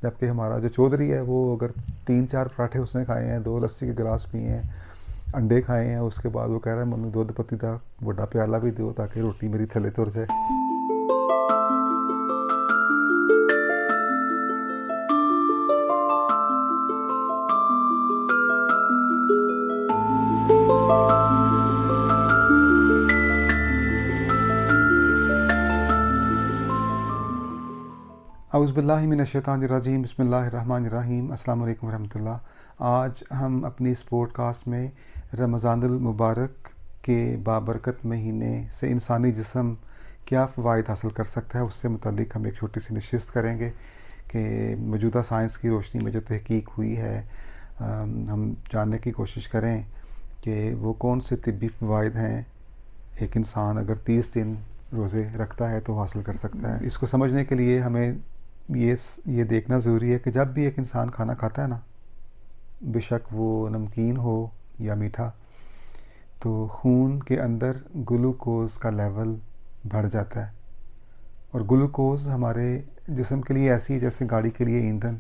جبکہ ہمارا جو چودھری ہے وہ اگر 3-4 پراٹھے اس نے کھائے ہیں، 2 لسی کے گلاس پیے ہیں، انڈے کھائے ہیں، اس کے بعد وہ کہہ رہا ہے منو دودھ پتی دا بڑا پیالہ بھی دو تاکہ روٹی میری تھلے تر جائے. اعوذ باللہ من الشیطان الرجیم، بسم اللہ الرحمن الرحیم. السلام علیکم ورحمۃ اللہ. آج ہم اپنی اس پوڈ کاسٹ میں رمضان المبارک کے بابرکت مہینے سے انسانی جسم کیا فوائد حاصل کر سکتا ہے اس سے متعلق ہم ایک چھوٹی سی نشست کریں گے کہ موجودہ سائنس کی روشنی میں جو تحقیق ہوئی ہے ہم جاننے کی کوشش کریں کہ وہ کون سے طبی فوائد ہیں ایک انسان اگر 30 دن روزے رکھتا ہے تو حاصل کر سکتا ہے. اس کو سمجھنے کے لیے ہمیں یہ دیکھنا ضروری ہے کہ جب بھی ایک انسان کھانا کھاتا ہے نا، بے شک وہ نمکین ہو یا میٹھا، تو خون کے اندر گلوکوز کا لیول بڑھ جاتا ہے. اور گلوکوز ہمارے جسم کے لیے ایسی ہے جیسے گاڑی کے لیے ایندھن.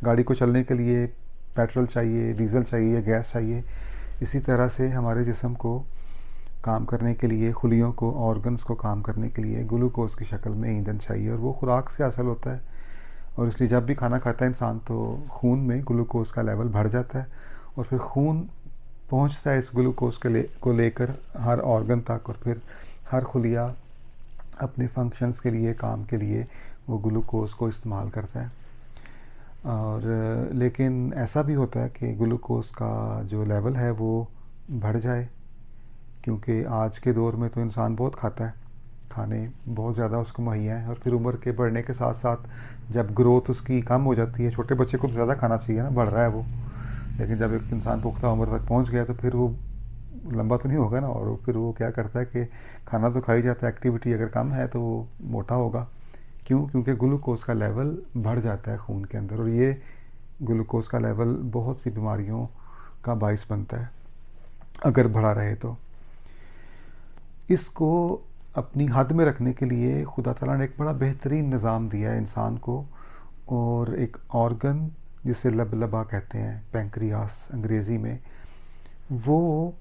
گاڑی کو چلنے کے لیے پیٹرول چاہیے، ڈیزل چاہیے، گیس چاہیے. اسی طرح سے ہمارے جسم کو کام کرنے کے لیے، خلیوں کو، آرگنز کو کام کرنے کے لیے گلوکوز کی شکل میں ایندھن چاہیے، اور وہ خوراک سے حاصل ہوتا ہے. اور اس لیے جب بھی کھانا کھاتا ہے انسان تو خون میں گلوکوز کا لیول بڑھ جاتا ہے، اور پھر خون پہنچتا ہے اس گلوکوز کو لے کر ہر آرگن تک، اور پھر ہر خلیہ اپنے فنکشنز کے لیے، کام کے لیے وہ گلوکوز کو استعمال کرتا ہے. اور لیکن ایسا بھی ہوتا ہے کہ گلوکوز کا جو لیول ہے وہ بڑھ جائے، کیونکہ آج کے دور میں تو انسان بہت کھاتا ہے، کھانے بہت زیادہ اس کو مہیا ہیں، اور پھر عمر کے بڑھنے کے ساتھ ساتھ جب گروتھ اس کی کم ہو جاتی ہے، چھوٹے بچے کو تو زیادہ کھانا چاہیے نا، بڑھ رہا ہے وہ، لیکن جب ایک انسان پختہ عمر تک پہنچ گیا تو پھر وہ لمبا تو نہیں ہوگا نا، اور پھر وہ کیا کرتا ہے کہ کھانا تو کھائی جاتا ہے، ایکٹیویٹی اگر کم ہے تو وہ موٹا ہوگا. کیونکہ گلوکوز کا لیول بڑھ جاتا ہے خون کے اندر، اور یہ گلوکوز کا لیول بہت سی بیماریوں کا باعث بنتا ہے اگر بڑھا رہے تو. اس کو اپنی حد میں رکھنے کے لیے خدا تعالیٰ نے ایک بڑا بہترین نظام دیا ہے انسان کو، اور ایک آرگن جسے لبلبا کہتے ہیں، پینکریاس انگریزی میں، وہ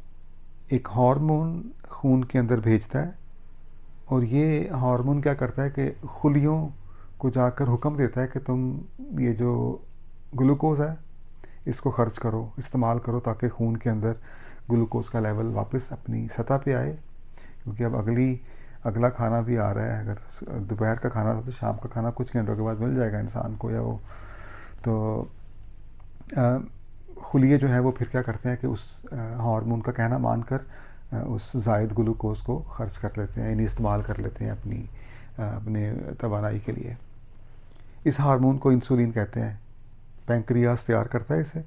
ایک ہارمون خون کے اندر بھیجتا ہے. اور یہ ہارمون کیا کرتا ہے کہ خلیوں کو جا کر حکم دیتا ہے کہ تم یہ جو گلوکوز ہے اس کو خرچ کرو، استعمال کرو، تاکہ خون کے اندر گلوکوز کا لیول واپس اپنی سطح پہ آئے. کیونکہ اب اگلا کھانا بھی آ رہا ہے، اگر دوپہر کا کھانا تھا تو شام کا کھانا کچھ گھنٹوں کے بعد مل جائے گا انسان کو، یا وہ تو خلیے جو ہیں وہ پھر کیا کرتے ہیں کہ اس ہارمون کا کہنا مان کر اس زائد گلوکوز کو خرچ کر لیتے ہیں، یعنی استعمال کر لیتے ہیں اپنے توانائی کے لیے. اس ہارمون کو انسولین کہتے ہیں. پینکریاس تیار کرتا ہے اسے،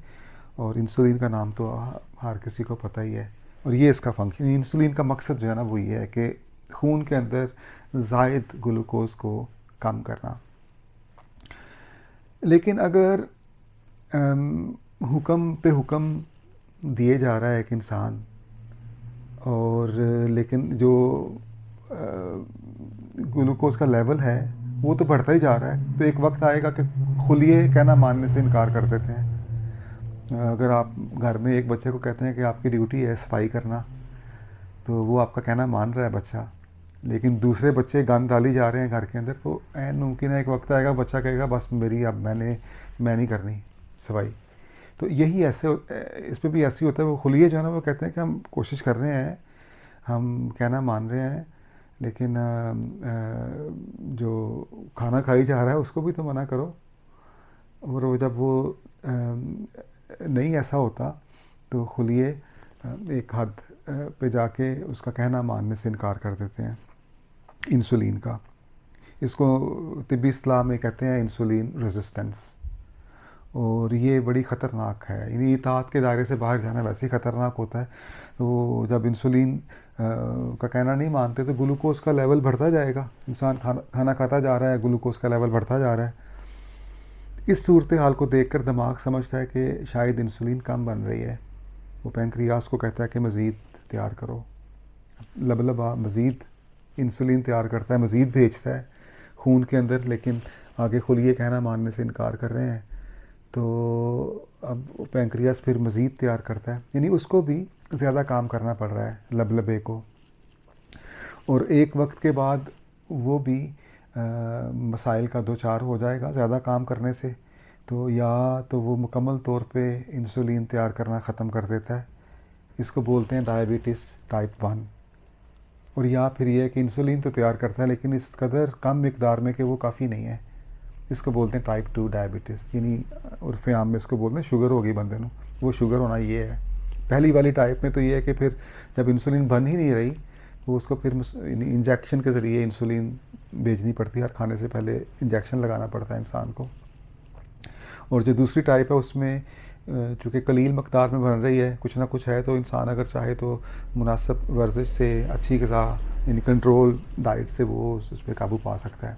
اور انسولین کا نام تو ہر کسی کو پتہ ہی ہے. اور یہ اس کا فنکشن، انسولین کا مقصد جو ہے نا وہ یہ ہے کہ خون کے اندر زائد گلوکوز کو کم کرنا. لیکن اگر حکم پہ حکم دیے جا رہا ہے ایک انسان، اور لیکن جو گلوکوز کا لیول ہے وہ تو بڑھتا ہی جا رہا ہے، تو ایک وقت آئے گا کہ خلیے کہنا ماننے سے انکار کر دیتے ہیں. اگر آپ گھر میں ایک بچے کو کہتے ہیں کہ آپ کی ڈیوٹی ہے صفائی کرنا، تو وہ آپ کا کہنا مان رہا ہے بچہ، لیکن دوسرے بچے گند ڈالی جا رہے ہیں گھر کے اندر، تو عین ممکن ہے ایک وقت آئے گا بچہ کہے گا بس میں نہیں کرنی صفائی. تو یہی ایسے اس پہ بھی ایسی ہوتا ہے، وہ خلیے جو ہے نا وہ کہتے ہیں کہ ہم کوشش کر رہے ہیں، ہم کہنا مان رہے ہیں، لیکن جو کھانا کھائی جا رہا ہے اس کو بھی تو منع کرو. اور جب وہ نہیں ایسا ہوتا تو خلیے ایک حد پہ جا کے اس کا کہنا ماننے سے انکار کر دیتے ہیں انسولین کا. اس کو طبی اصطلاح میں کہتے ہیں انسولین ریزسٹنس، اور یہ بڑی خطرناک ہے. یعنی اطاعت کے دائرے سے باہر جانا ویسے ہی خطرناک ہوتا ہے. تو جب انسولین کا کہنا نہیں مانتے تو گلوکوز کا لیول بڑھتا جائے گا، انسان کھانا کھاتا جا رہا ہے، گلوکوز کا لیول بڑھتا جا رہا ہے. اس صورتحال کو دیکھ کر دماغ سمجھتا ہے کہ شاید انسولین کم بن رہی ہے. وہ پینکریاس کو کہتا ہے کہ مزید تیار کرو. لبلبا مزید انسولین تیار کرتا ہے، مزید بھیجتا ہے خون کے اندر، لیکن آگے خلیے کہنا ماننے سے انکار کر رہے ہیں، تو اب پینکریاس پھر مزید تیار کرتا ہے، یعنی اس کو بھی زیادہ کام کرنا پڑ رہا ہے لبلبے کو، اور ایک وقت کے بعد وہ بھی مسائل کا دوچار ہو جائے گا زیادہ کام کرنے سے، تو یا تو وہ مکمل طور پہ انسولین تیار کرنا ختم کر دیتا ہے، اس کو بولتے ہیں ڈائبٹیس ٹائپ 1، اور یا پھر یہ ہے کہ انسولین تو تیار کرتا ہے لیکن اس قدر کم مقدار میں کہ وہ کافی نہیں ہے، اس کو بولتے ہیں ٹائپ 2 ڈائبٹیس، یعنی عرف عام میں اس کو بولتے ہیں شوگر ہوگی بندے نو، وہ شوگر ہونا یہ ہے۔ پہلی والی ٹائپ میں تو یہ ہے کہ پھر جب انسولین بن ہی نہیں رہی، وہ اس کو پھر انجیکشن کے ذریعے انسولین بھیجنی پڑتی ہے، ہر کھانے سے پہلے انجیکشن لگانا پڑتا ہے انسان کو۔ اور جو دوسری ٹائپ ہے اس میں چونکہ قلیل مقدار میں بن رہی ہے، کچھ نہ کچھ ہے، تو انسان اگر چاہے تو مناسب ورزش سے، اچھی غذا یعنی کنٹرول ڈائٹ سے وہ اس پہ قابو پا سکتا ہے۔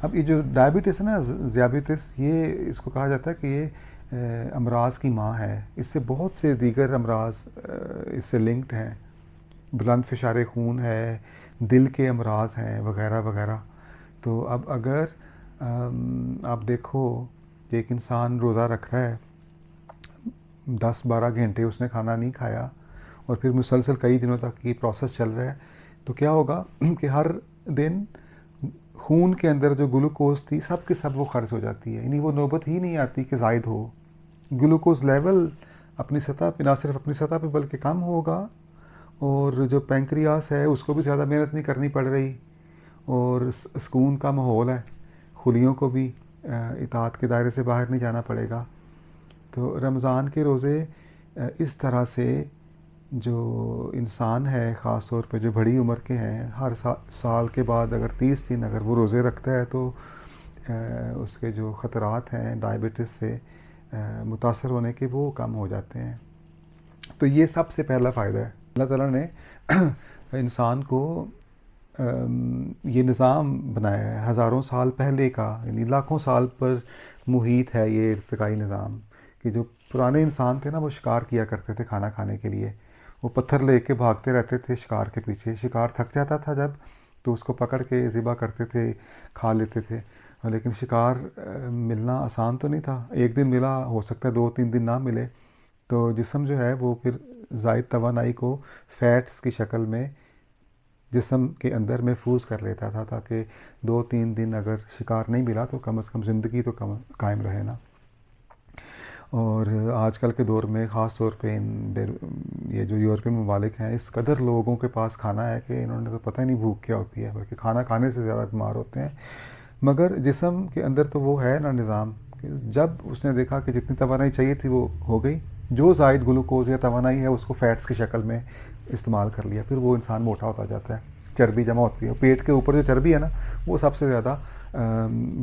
اب یہ جو ڈائبٹیس ہے نا، ذیابیطس، یہ اس کو کہا جاتا ہے کہ یہ امراض کی ماں ہے، اس سے بہت سے دیگر امراض اس سے لنکڈ ہیں، بلند فشار خون ہے، دل کے امراض ہیں وغیرہ وغیرہ۔ تو اب اگر آپ دیکھو کہ ایک انسان روزہ رکھ رہا ہے، 10-12 گھنٹے اس نے کھانا نہیں کھایا، اور پھر مسلسل کئی دنوں تک یہ پروسیس چل رہا ہے، تو کیا ہوگا کہ ہر دن خون کے اندر جو گلوکوز تھی سب کے سب وہ خرچ ہو جاتی ہے، یعنی وہ نوبت ہی نہیں آتی کہ زائد ہو، گلوکوز لیول اپنی سطح پہ، نہ صرف اپنی سطح پہ بلکہ کم ہوگا، اور جو پینکریاس ہے اس کو بھی زیادہ محنت نہیں کرنی پڑ رہی، اور سکون کا ماحول ہے، خلیوں کو بھی اطاعت کے دائرے سے باہر نہیں جانا پڑے گا۔ تو رمضان کے روزے اس طرح سے جو انسان ہے، خاص طور پہ جو بڑی عمر کے ہیں، ہر سال کے بعد اگر 30 دن اگر وہ روزے رکھتا ہے تو اس کے جو خطرات ہیں ڈائبٹیس سے متاثر ہونے کے وہ کم ہو جاتے ہیں۔ تو یہ سب سے پہلا فائدہ ہے، اللہ تعالیٰ نے انسان کو یہ نظام بنایا ہے ہزاروں سال پہلے کا، یعنی لاکھوں سال پر محیط ہے یہ ارتقائی نظام، کہ جو پرانے انسان تھے نا وہ شکار کیا کرتے تھے کھانا کھانے کے لیے، وہ پتھر لے کے بھاگتے رہتے تھے شکار کے پیچھے، شکار تھک جاتا تھا جب تو اس کو پکڑ کے ذبح کرتے تھے، کھا لیتے تھے، لیکن شکار ملنا آسان تو نہیں تھا، ایک دن ملا، ہو سکتا ہے 2-3 دن نہ ملے، تو جسم جو ہے وہ پھر زائد توانائی کو فیٹس کی شکل میں جسم کے اندر محفوظ کر لیتا تھا، تاکہ 2-3 دن اگر شکار نہیں ملا تو کم از کم زندگی تو قائم رہے نا۔ اور آج کل کے دور میں خاص طور پہ یہ جو یورپین ممالک ہیں، اس قدر لوگوں کے پاس کھانا ہے کہ انہوں نے تو پتہ ہی نہیں بھوک کیا ہوتی ہے، بلکہ کھانا کھانے سے زیادہ بیمار ہوتے ہیں، مگر جسم کے اندر تو وہ ہے نا نظام کہ جب اس نے دیکھا کہ جتنی توانائی چاہیے تھی وہ ہو گئی، جو زائد گلوکوز یا توانائی ہے اس کو فیٹس کی شکل میں استعمال کر لیا، پھر وہ انسان موٹا ہوتا جاتا ہے، چربی جمع ہوتی ہے، پیٹ کے اوپر جو چربی ہے نا وہ سب سے زیادہ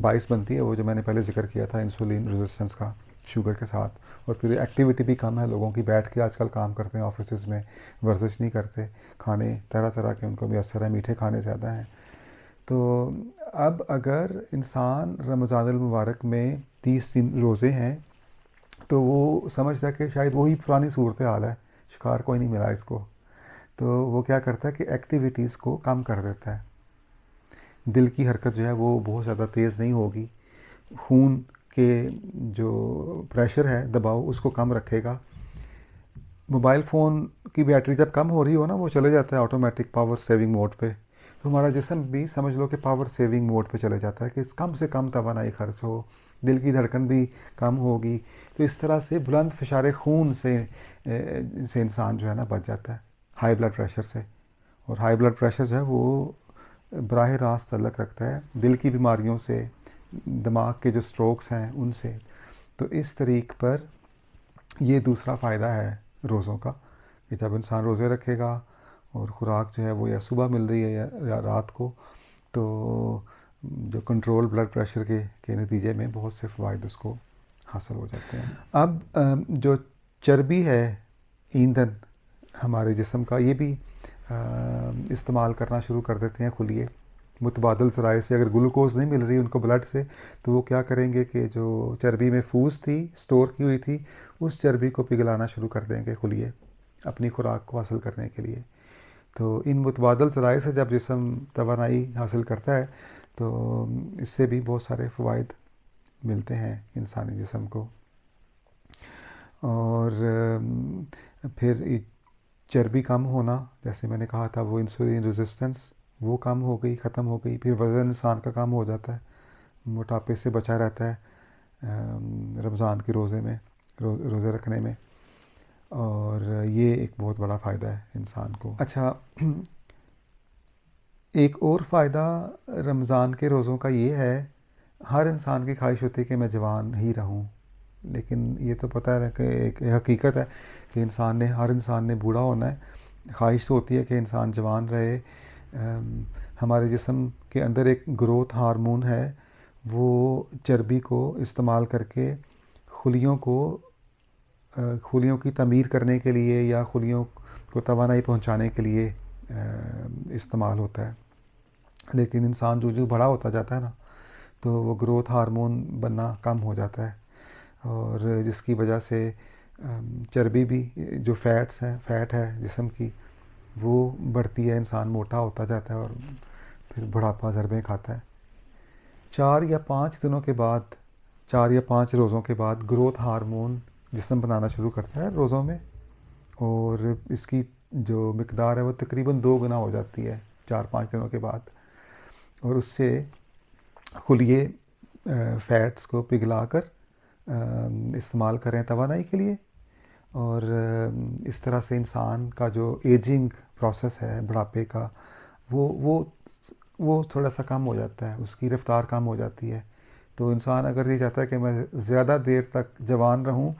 باعث بنتی ہے، وہ جو میں نے پہلے ذکر کیا تھا انسولین ریزسٹنس کا، شوگر کے ساتھ، اور پھر ایکٹیویٹی بھی کم ہے لوگوں کی، بیٹھ کے آج کل کام کرتے ہیں آفیسز میں، ورزش نہیں کرتے، کھانے طرح طرح کے ان کو میسر ہے، میٹھے کھانے زیادہ ہیں۔ تو اب اگر انسان رمضان المبارک میں 30 دن روزے ہیں تو وہ سمجھتا ہے کہ شاید وہی پرانی صورتحال ہے، شکار کوئی نہیں ملا اس کو، تو وہ کیا کرتا ہے کہ ایکٹیویٹیز کو کم کر دیتا ہے، دل کی حرکت جو ہے وہ بہت زیادہ تیز نہیں ہوگی، خون کے جو پریشر ہے، دباؤ، اس کو کم رکھے گا، موبائل فون کی بیٹری جب کم ہو رہی ہو نا وہ چلے جاتا ہے آٹومیٹک پاور سیونگ موڈ پہ، تو ہمارا جسم بھی سمجھ لو کہ پاور سیونگ موڈ پہ چلے جاتا ہے کہ کم سے کم توانائی خرچ ہو، دل کی دھڑکن بھی کم ہوگی، تو اس طرح سے بلند فشار خون سے انسان جو ہے نا بچ جاتا ہے ہائی بلڈ پریشر سے، اور ہائی بلڈ پریشر جو ہے وہ براہ راست تعلق رکھتا ہے دل کی بیماریوں سے، دماغ کے جو سٹروکس ہیں ان سے۔ تو اس طریق پر یہ دوسرا فائدہ ہے روزوں کا، کہ جب انسان روزے رکھے گا اور خوراک جو ہے وہ یا صبح مل رہی ہے یا رات کو، تو جو کنٹرول بلڈ پریشر کے نتیجے میں بہت سے فوائد اس کو حاصل ہو جاتے ہیں۔ اب جو چربی ہے، ایندھن ہمارے جسم کا، یہ بھی استعمال کرنا شروع کر دیتے ہیں خلیے، متبادل ذرائع سے، اگر گلوکوز نہیں مل رہی ان کو بلڈ سے تو وہ کیا کریں گے کہ جو چربی محفوظ تھی، سٹور کی ہوئی تھی، اس چربی کو پگھلانا شروع کر دیں گے خلیے اپنی خوراک کو حاصل کرنے کے لیے۔ تو ان متبادل ذرائع سے جب جسم توانائی حاصل کرتا ہے تو اس سے بھی بہت سارے فوائد ملتے ہیں انسانی جسم کو. اور پھر چربی کم ہونا، جیسے میں نے کہا تھا، وہ انسولین ریزسٹنس وہ کم ہو گئی، ختم ہو گئی. پھر وزن انسان کا کم ہو جاتا ہے، موٹاپے سے بچا رہتا ہے رمضان کے روزے میں، روزے رکھنے میں. اور یہ ایک بہت بڑا فائدہ ہے انسان کو. اچھا، ایک اور فائدہ رمضان کے روزوں کا یہ ہے، ہر انسان کی خواہش ہوتی ہے کہ میں جوان ہی رہوں، لیکن یہ تو پتہ ہے کہ ایک حقیقت ہے کہ ہر انسان نے بوڑھا ہونا ہے. خواہش تو ہوتی ہے کہ انسان جوان رہے. ہمارے جسم کے اندر ایک گروتھ ہارمون ہے، وہ چربی کو استعمال کر کے خلیوں کی تعمیر کرنے کے لیے یا خلیوں کو توانائی پہنچانے کے لیے استعمال ہوتا ہے. لیکن انسان جو بڑا ہوتا جاتا ہے نا، تو وہ گروتھ ہارمون بننا کم ہو جاتا ہے، اور جس کی وجہ سے چربی بھی، جو فیٹ ہے جسم کی، وہ بڑھتی ہے. انسان موٹا ہوتا جاتا ہے اور پھر بڑھاپا ضربیں کھاتا ہے. 4 یا 5 دنوں کے بعد، 4 یا 5 روزوں کے بعد گروتھ ہارمون جسم بنانا شروع کرتا ہے روزوں میں، اور اس کی جو مقدار ہے وہ تقریباً 2 گنا ہو جاتی ہے 4-5 دنوں کے بعد. اور اس سے خلیے فیٹس کو پگھلا کر استعمال کریں توانائی کے لیے، اور اس طرح سے انسان کا جو ایجنگ پروسیس ہے بڑھاپے کا، وہ تھوڑا سا کم ہو جاتا ہے، اس کی رفتار کم ہو جاتی ہے. تو انسان اگر یہ چاہتا ہے کہ میں زیادہ دیر تک جوان رہوں،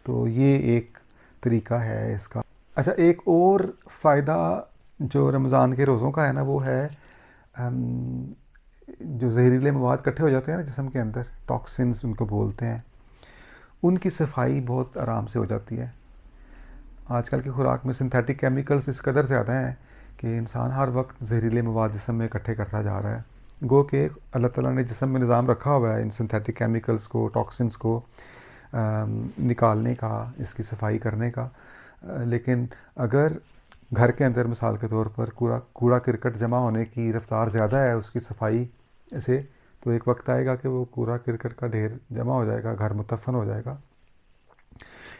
تو یہ ایک طریقہ ہے اس کا. اچھا، ایک اور فائدہ جو رمضان کے روزوں کا ہے نا، وہ ہے جو زہریلے مواد اکٹھے ہو جاتے ہیں نا جسم کے اندر، ٹاکسنز ان کو بولتے ہیں، ان کی صفائی بہت آرام سے ہو جاتی ہے. آج کل کی خوراک میں سنتھیٹک کیمیکلز اس قدر زیادہ ہیں کہ انسان ہر وقت زہریلے مواد جسم میں اکٹھے کرتا جا رہا ہے. گو کہ اللہ تعالیٰ نے جسم میں نظام رکھا ہوا ہے ان سنتھیٹک کیمیکلز کو، ٹاکسنز کو نکالنے کا، اس کی صفائی کرنے کا. لیکن اگر گھر کے اندر مثال کے طور پر کوڑا کرکٹ جمع ہونے کی رفتار زیادہ ہے اس کی صفائی سے، تو ایک وقت آئے گا کہ وہ کوڑا کرکٹ کا ڈھیر جمع ہو جائے گا، گھر متفن ہو جائے گا.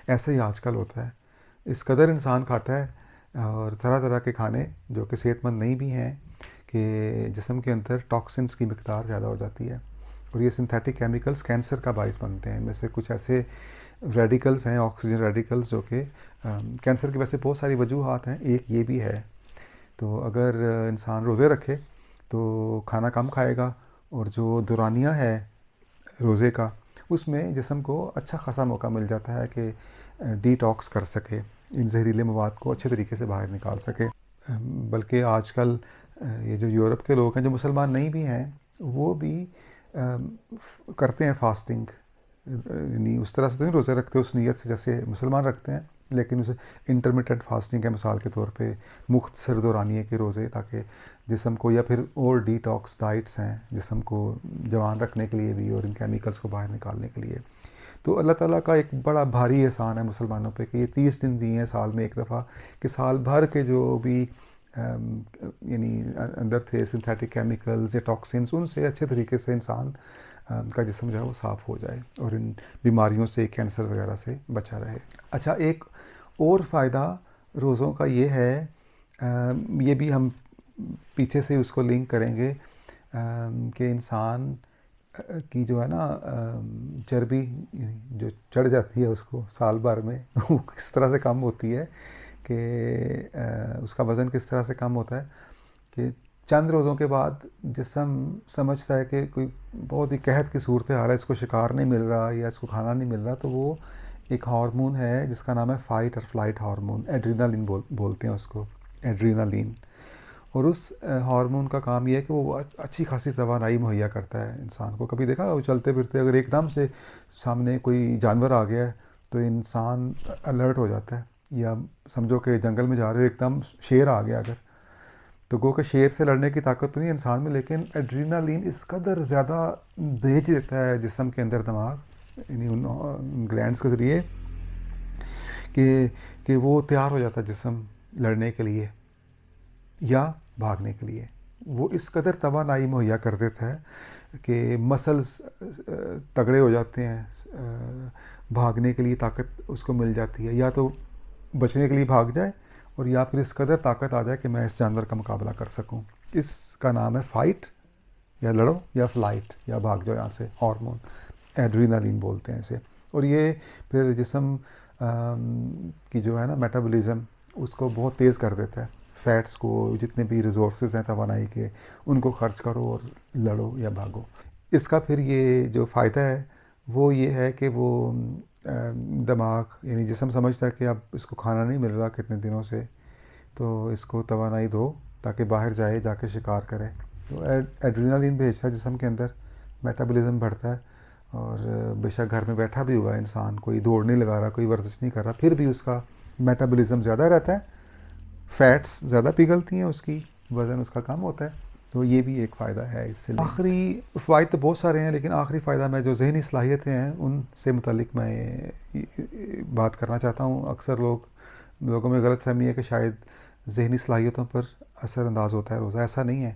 ایسے ہی آج کل ہوتا ہے، اس قدر انسان کھاتا ہے اور طرح طرح کے کھانے جو کہ صحت مند نہیں بھی ہیں، کہ جسم کے اندر ٹاکسنز کی مقدار زیادہ ہو جاتی ہے. اور یہ سنتھیٹک کیمیکلز کینسر کا باعث بنتے ہیں. ان میں سے کچھ ایسے ریڈیکلز ہیں، آکسیجن ریڈیکلز، جو کہ کینسر کی ویسے بہت ساری وجوہات ہیں، ایک یہ بھی ہے. تو اگر انسان روزے رکھے تو کھانا کم کھائے گا، اور جو دورانیہ ہے روزے کا، اس میں جسم کو اچھا خاصا موقع مل جاتا ہے کہ ڈی ٹاکس کر سکے، ان زہریلے مواد کو اچھے طریقے سے باہر نکال سکے. بلکہ آج کل یہ جو یورپ کے لوگ ہیں جو مسلمان نہیں بھی ہیں، وہ بھی کرتے ہیں فاسٹنگ. یعنی اس طرح سے تو نہیں روزے رکھتے اس نیت سے جیسے مسلمان رکھتے ہیں، لیکن اسے انٹرمیٹنٹ فاسٹنگ ہے مثال کے طور پہ، مختصر دورانیے کے روزے، تاکہ جسم کو، یا پھر اور ڈی ٹاکس ڈائٹس ہیں جسم کو جوان رکھنے کے لیے بھی اور ان کیمیکلز کو باہر نکالنے کے لیے. تو اللہ تعالیٰ کا ایک بڑا بھاری احسان ہے مسلمانوں پہ کہ یہ 30 دن دیے ہیں سال میں ایک دفعہ، کہ سال بھر کے جو بھی یعنی اندر تھے سنتھیٹک کیمیکلز یا ٹاکسنز، ان سے اچھے طریقے سے انسان کا جسم جو ہے وہ صاف ہو جائے اور ان بیماریوں سے، کینسر وغیرہ سے بچا رہے. اچھا، ایک اور فائدہ روزوں کا یہ ہے، یہ بھی ہم پیچھے سے اس کو لنک کریں گے، کہ انسان کی جو ہے نا چربی جو چڑھ جاتی ہے اس کو سال بھر میں، وہ کس طرح سے کم ہوتی ہے، کہ اس کا وزن کس طرح سے کم ہوتا ہے، کہ چند روزوں کے بعد جسم سمجھتا ہے کہ کوئی بہت ہی قحط کی صورتحال ہے، اس کو شکار نہیں مل رہا یا اس کو کھانا نہیں مل رہا، تو وہ ایک ہارمون ہے جس کا نام ہے فائٹ اور فلائٹ ہارمون، ایڈرینالین بولتے ہیں اس کو، ایڈرینالین. اور اس ہارمون کا کام یہ ہے کہ وہ اچھی خاصی توانائی مہیا کرتا ہے انسان کو. کبھی دیکھا وہ چلتے پھرتے اگر ایک دم سے سامنے کوئی جانور آ گیا ہے تو انسان الرٹ ہو جاتا ہے، یا سمجھو کہ جنگل میں جا رہے ہو ایک دم شیر آ گیا اگر، تو گو کہ شیر سے لڑنے کی طاقت تو نہیں انسان میں، لیکن ایڈرینالین اس قدر زیادہ بھیج دیتا ہے جسم کے اندر دماغ، یعنی ان گلینڈز کے ذریعے، کہ وہ تیار ہو جاتا ہے جسم لڑنے کے لیے یا بھاگنے کے لیے. وہ اس قدر توانائی مہیا کر دیتا ہے کہ مسلز تگڑے ہو جاتے ہیں، بھاگنے کے لیے طاقت اس کو مل جاتی ہے، یا تو بچنے کے لیے بھاگ جائے اور یا پھر اس قدر طاقت آ جائے کہ میں اس جانور کا مقابلہ کر سکوں. اس کا نام ہے فائٹ، یا لڑو یا فلائٹ، یا بھاگ جاؤ یہاں سے. ہارمون ایڈرینالین بولتے ہیں اسے. اور یہ پھر جسم کی جو ہے نا میٹابولزم اس کو بہت تیز کر دیتا ہے. فیٹس کو، جتنے بھی ریسورسز ہیں توانائی کے، ان کو خرچ کرو اور لڑو یا بھاگو. اس کا پھر یہ جو فائدہ ہے وہ یہ ہے کہ وہ دماغ یعنی جسم سمجھتا ہے کہ اب اس کو کھانا نہیں مل رہا کتنے دنوں سے، تو اس کو توانائی دو تاکہ باہر جائے، جا کے شکار کرے. تو ایڈرینالین بھیجتا ہے جسم کے اندر، میٹابولزم بڑھتا ہے. اور بے شک گھر میں بیٹھا بھی ہوا ہے انسان، کوئی دوڑ نہیں لگا رہا، کوئی ورزش نہیں کر رہا، پھر بھی اس کا میٹابولزم زیادہ رہتا ہے، فیٹس زیادہ پگھلتی ہیں اس کی، وزن اس کا کم ہوتا ہے. تو یہ بھی ایک فائدہ ہے اس سے. آخری فوائد تو بہت سارے ہیں، لیکن آخری فائدہ میں جو ذہنی صلاحیتیں ہیں ان سے متعلق میں بات کرنا چاہتا ہوں. اکثر لوگوں میں غلط فہمی ہے کہ شاید ذہنی صلاحیتوں پر اثر انداز ہوتا ہے روزہ. ایسا نہیں ہے.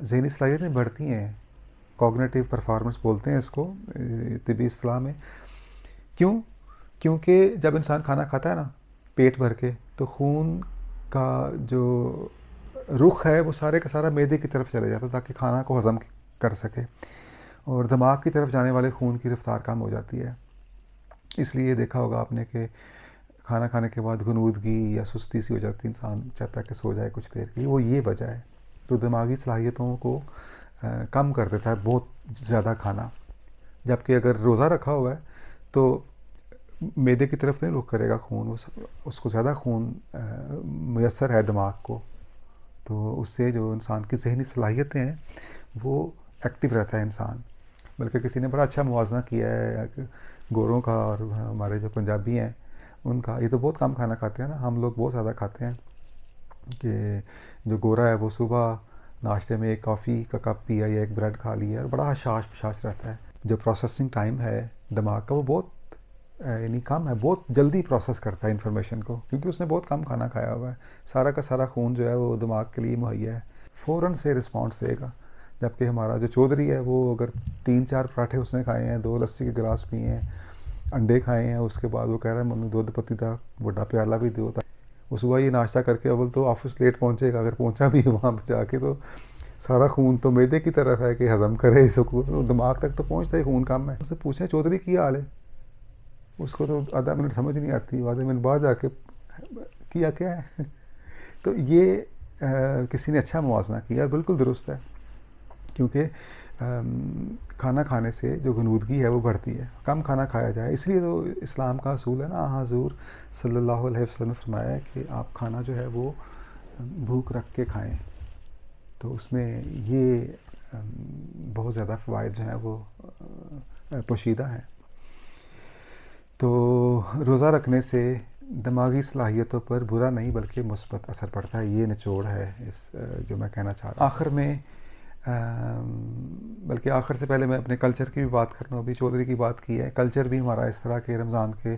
ذہنی صلاحیتیں بڑھتی ہیں، کوگنیٹیو پرفارمنس بولتے ہیں اس کو طبی اصطلاح میں. کیونکہ جب انسان کھانا کھاتا ہے نا پیٹ بھر کے، تو خون کا جو رخ ہے وہ سارے کا سارا معدے کی طرف چلے جاتا ہے تاکہ کھانا کو ہضم کر سکے، اور دماغ کی طرف جانے والے خون کی رفتار کم ہو جاتی ہے. اس لیے دیکھا ہوگا آپ نے کہ کھانا کھانے کے بعد غنودگی یا سستی سی ہو جاتی، انسان چاہتا ہے کہ سو جائے کچھ دیر کے لیے. وہ یہ وجہ ہے. تو دماغی صلاحیتوں کو کم کر دیتا ہے بہت زیادہ کھانا. جبکہ اگر روزہ رکھا ہوا ہے تو معدے کی طرف نہیں رخ کرے گا خون، اس کو زیادہ خون میسر ہے دماغ کو. تو اس سے جو انسان کی ذہنی صلاحیتیں ہیں وہ ایکٹیو رہتا ہے انسان. بلکہ کسی نے بڑا اچھا موازنہ کیا ہے گوروں کا اور ہمارے جو پنجابی ہیں ان کا. یہ تو بہت کم کھانا کھاتے ہیں نا، ہم لوگ بہت زیادہ کھاتے ہیں. کہ جو گورا ہے وہ صبح ناشتے میں ایک کافی کا کپ پیا یا ایک بریڈ کھا لیا اور بڑا حشاش پشاش رہتا ہے. جو پروسیسنگ ٹائم ہے دماغ کا وہ بہت یعنی کم ہے، بہت جلدی پروسیس کرتا ہے انفارمیشن کو، کیونکہ اس نے بہت کم کھانا کھایا ہوا ہے. سارا کا سارا خون جو ہے وہ دماغ کے لیے مہیا ہے، فوراً سے رسپانس دے گا. جبکہ ہمارا جو چودھری ہے وہ اگر 3-4 پراٹھے اس نے کھائے ہیں، 2 لسی کے گلاس پیے ہیں، انڈے کھائے ہیں، اس کے بعد وہ کہہ رہا ہے ممی دودھ پتی تھا بڑا پیالہ بھی دو. وہ صبح یہ ناشتہ کر کے اول تو آفس لیٹ پہنچے گا، اگر پہنچا بھی وہاں پہ جا کے تو سارا خون تو معدے کی طرف ہے کہ ہضم کرے اس کو، دماغ تک تو پہنچتا ہی خون کم ہے. اس سے پوچھیں چودھری کی حال ہے، اس کو تو آدھا منٹ سمجھ نہیں آتی، آدھے منٹ بعد جا کے کیا کیا ہے. تو یہ کسی نے اچھا موازنہ کیا، بالکل درست ہے. کیونکہ کھانا کھانے سے جو غنودگی ہے وہ بڑھتی ہے، کم کھانا کھایا جائے. اس لیے تو اسلام کا اصول ہے نا، حضور صلی اللہ علیہ وسلم نے فرمایا ہے کہ آپ کھانا جو ہے وہ بھوک رکھ کے کھائیں. تو اس میں یہ بہت زیادہ فوائد جو ہیں وہ پوشیدہ ہیں. تو روزہ رکھنے سے دماغی صلاحیتوں پر برا نہیں بلکہ مثبت اثر پڑتا ہے. یہ نچوڑ ہے اس جو میں کہنا چاہ رہا ہوں. آخر میں بلکہ آخر سے پہلے میں اپنے کلچر کی بھی بات کرنا ہوں. ابھی چودھری کی بات کی ہے، کلچر بھی ہمارا اس طرح کے رمضان کے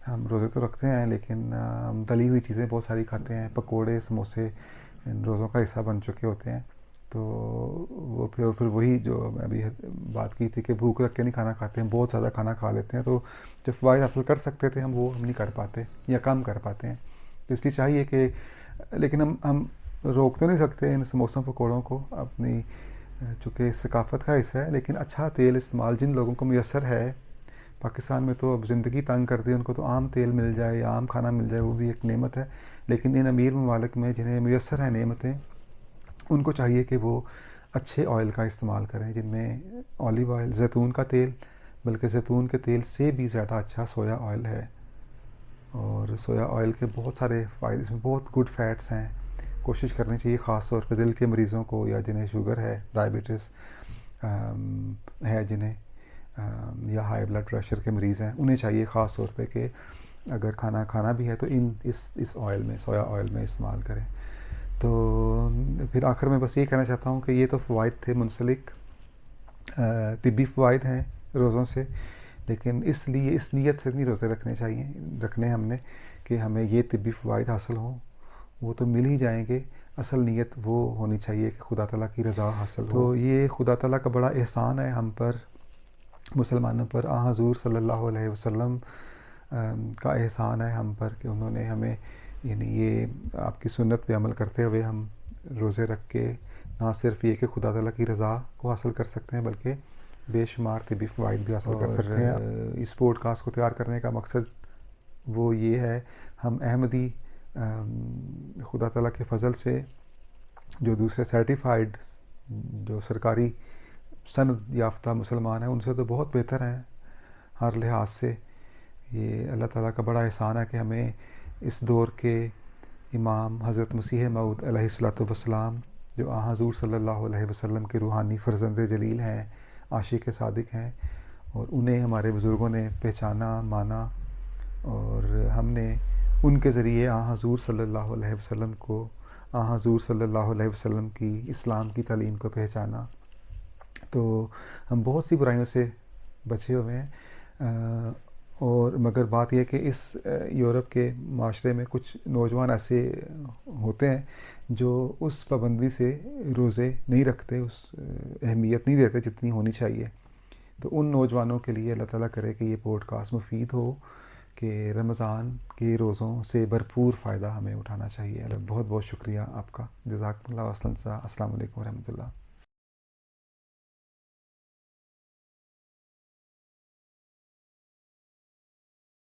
ہم روزے تو رکھتے ہیں لیکن ہم تلی ہوئی چیزیں بہت ساری کھاتے ہیں، پکوڑے سموسے ان روزوں کا حصہ بن چکے ہوتے ہیں. تو وہ پھر وہی جو میں ابھی بات کی تھی کہ بھوک رکھ کے نہیں کھانا کھاتے ہیں، بہت زیادہ کھانا کھا لیتے ہیں. تو جو فوائد حاصل کر سکتے تھے وہ ہم نہیں کر پاتے یا کم کر پاتے ہیں. تو اس لیے چاہیے کہ لیکن ہم روک تو نہیں سکتے ان سموسوں پکوڑوں کو اپنی، چونکہ ثقافت کا حصہ ہے. لیکن اچھا تیل استعمال جن لوگوں کو میسر ہے، پاکستان میں تو اب زندگی تنگ کر دی، ان کو تو عام تیل مل جائے یا عام کھانا مل جائے وہ بھی ایک نعمت ہے. لیکن ان امیر ممالک میں جنہیں میسر ہیں نعمتیں، ان کو چاہیے کہ وہ اچھے آئل کا استعمال کریں، جن میں اولیو آئل، زیتون کا تیل، بلکہ زیتون کے تیل سے بھی زیادہ اچھا سویا آئل ہے. اور سویا آئل کے بہت سارے فائدے، اس میں بہت گڈ فیٹس ہیں. کوشش کرنی چاہیے خاص طور پہ دل کے مریضوں کو یا جنہیں شوگر ہے، ڈائبٹیز ہے جنہیں، یا ہائی بلڈ پریشر کے مریض ہیں، انہیں چاہیے خاص طور پہ کہ اگر کھانا بھی ہے تو اس آئل میں، سویا آئل میں استعمال کریں. تو پھر آخر میں بس یہ کہنا چاہتا ہوں کہ یہ تو فوائد تھے منسلک، طبی فوائد ہیں روزوں سے. لیکن اس نیت سے نہیں روزے رکھنے ہم نے کہ ہمیں یہ طبی فوائد حاصل ہوں. وہ تو مل ہی جائیں گے اصل نیت وہ ہونی چاہیے کہ خدا تعالیٰ کی رضا حاصل ہو. تو یہ خدا تعالیٰ کا بڑا احسان ہے ہم پر، مسلمانوں پر. حضور صلی اللہ علیہ وسلم کا احسان ہے ہم پر کہ انہوں نے ہمیں یعنی یہ آپ کی سنت پہ عمل کرتے ہوئے ہم روزے رکھ کے نہ صرف یہ کہ خدا تعالیٰ کی رضا کو حاصل کر سکتے ہیں بلکہ بے شمار طبی فوائد بھی حاصل کر سکتے ہیں. اس پوڈ کاسٹ کو تیار کرنے کا مقصد وہ یہ ہے، ہم احمدی خدا تعالیٰ کے فضل سے جو دوسرے سرٹیفائیڈ جو سرکاری سند یافتہ مسلمان ہیں ان سے تو بہت بہتر ہیں ہر لحاظ سے. یہ اللہ تعالیٰ کا بڑا احسان ہے کہ ہمیں اس دور کے امام حضرت مسیح موعود علیہ الصلوۃ والسلام جو حضور صلی اللہ علیہ وسلم کے روحانی فرزند جلیل ہیں، عاشق صادق ہیں، اور انہیں ہمارے بزرگوں نے پہچانا، مانا، اور ہم نے ان کے ذریعے حضور صلی اللہ علیہ وسلم کو، حضور صلی اللہ علیہ وسلم کی اسلام کی تعلیم کو پہچانا. تو ہم بہت سی برائیوں سے بچے ہوئے ہیں، اور مگر بات یہ کہ اس یورپ کے معاشرے میں کچھ نوجوان ایسے ہوتے ہیں جو اس پابندی سے روزے نہیں رکھتے، اس اہمیت نہیں دیتے جتنی ہونی چاہیے. تو ان نوجوانوں کے لیے اللہ تعالیٰ کرے کہ یہ پوڈ کاسٹ مفید ہو، کہ رمضان کے روزوں سے بھرپور فائدہ ہمیں اٹھانا چاہیے. بہت بہت شکریہ آپ کا. جزاکم اللہ. السلام علیکم ورحمۃ اللہ.